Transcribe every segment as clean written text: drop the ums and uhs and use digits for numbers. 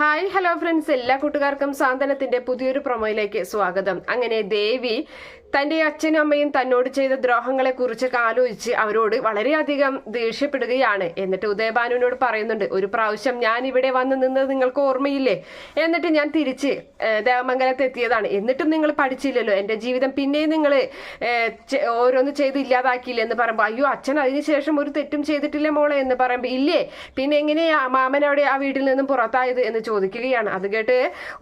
Hi hello friends, എല്ലാ കൂട്ടുകാർക്കും സാന്ത്വനത്തിന്റെ പുതിയൊരു പ്രൊമോയിലേക്ക് സ്വാഗതം. അങ്ങനെ ദേവി തന്റെ അച്ഛനും അമ്മയും തന്നോട് ചെയ്ത ദ്രോഹങ്ങളെ കുറിച്ചൊക്കെ ആലോചിച്ച് അവരോട് വളരെയധികം ദേഷ്യപ്പെടുകയാണ്. എന്നിട്ട് ഉദയഭാനുവിനോട് പറയുന്നുണ്ട്, ഒരു പ്രാവശ്യം ഞാൻ ഇവിടെ വന്ന് നിന്നത് നിങ്ങൾക്ക് ഓർമ്മയില്ലേ? എന്നിട്ട് ഞാൻ തിരിച്ച് ദേവമംഗലത്ത് എത്തിയതാണ്. എന്നിട്ടും നിങ്ങൾ പഠിച്ചില്ലല്ലോ, എന്റെ ജീവിതം പിന്നെയും നിങ്ങൾ ഓരോന്ന് ചെയ്ത് ഇല്ലാതാക്കിയില്ലേ എന്ന് പറയുമ്പോൾ, അയ്യോ അച്ഛൻ അതിനുശേഷം ഒരു തെറ്റും ചെയ്തിട്ടില്ല മോളെ എന്ന് പറയുമ്പോൾ, ഇല്ലേ പിന്നെ എങ്ങനെയാ മാമൻ അവിടെ ആ വീട്ടിൽ നിന്നും പുറത്തായത് എന്ന് ചോദിക്കുകയാണ്. അത് കേട്ട്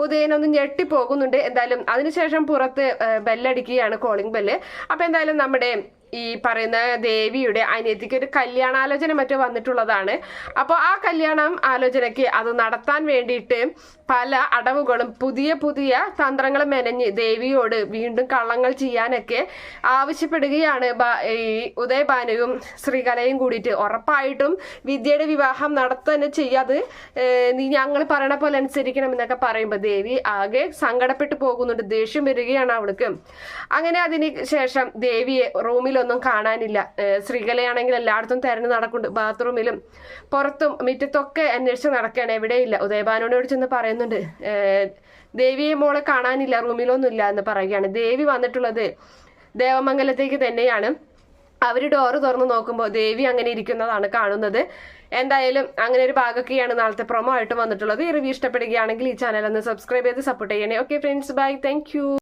ഉദയനൊന്ന് ഞെട്ടിപ്പോകുന്നുണ്ട്. എന്തായാലും അതിനുശേഷം പുറത്ത് ബെല്ലടിക്കുകയാണ്, കോളിംഗ് ബെല്ല്. അപ്പൊ എന്തായാലും നമ്മുടെ ഈ പറയുന്ന ദേവിയുടെ അനിയത്തിക്ക് ഒരു കല്യാണാലോചന മറ്റോ വന്നിട്ടുള്ളതാണ്. അപ്പോൾ ആ കല്യാണം ആലോചനയ്ക്ക് അത് നടത്താൻ വേണ്ടിയിട്ട് പല അടവുകളും പുതിയ പുതിയ തന്ത്രങ്ങളും മെനഞ്ഞ് ദേവിയോട് വീണ്ടും കള്ളങ്ങൾ ചെയ്യാനൊക്കെ ആവശ്യപ്പെടുകയാണ് ഈ ഉദയഭാനുവും ശ്രീകലയും കൂടിയിട്ട്. ഉറപ്പായിട്ടും വിദ്യയുടെ വിവാഹം നടത്തന്നെ ചെയ്യാതെ നീ ഞങ്ങൾ പറയണ പോലെ അനുസരിക്കണം എന്നൊക്കെ പറയുമ്പോൾ ദേവി ആകെ സങ്കടപ്പെട്ടു പോകുന്നുണ്ട്. ദേഷ്യം വരികയാണ് അവൾക്ക്. അങ്ങനെ അതിന് ശേഷം ദേവിയെ റൂമിലൊന്നും കാണാനില്ല. ശ്രീകലയാണെങ്കിൽ എല്ലായിടത്തും തെരഞ്ഞു നടക്കുന്നുണ്ട്, ബാത്റൂമിലും പുറത്തും മുറ്റത്തൊക്കെ അന്വേഷിച്ച് നടക്കുകയാണ്, എവിടെയില്ല. ഉദയഭാനുവിനോട് ചെന്ന് പറയുന്നുണ്ട്, ദേവിയെ മോളെ കാണാനില്ല, റൂമിലൊന്നുമില്ല എന്ന് പറയുകയാണ്. ദേവി വന്നിട്ടുള്ളത് ദേവമംഗലത്തേക്ക് തന്നെയാണ്. അവർ ഡോറ് തുറന്ന് നോക്കുമ്പോൾ ദേവി അങ്ങനെ ഇരിക്കുന്നതാണ് കാണുന്നത്. എന്തായാലും അങ്ങനെ ഒരു ഭാഗമൊക്കെയാണ് നാളത്തെ പ്രൊമോ ആയിട്ട് വന്നിട്ടുള്ളത്. ഈ റിവ്യൂ ഇഷ്ടപ്പെടുകയാണെങ്കിൽ ഈ ചാനൽ ഒന്ന് സബ്സ്ക്രൈബ് ചെയ്ത് സപ്പോർട്ട് ചെയ്യണേ. Okay friends, bye, thank U.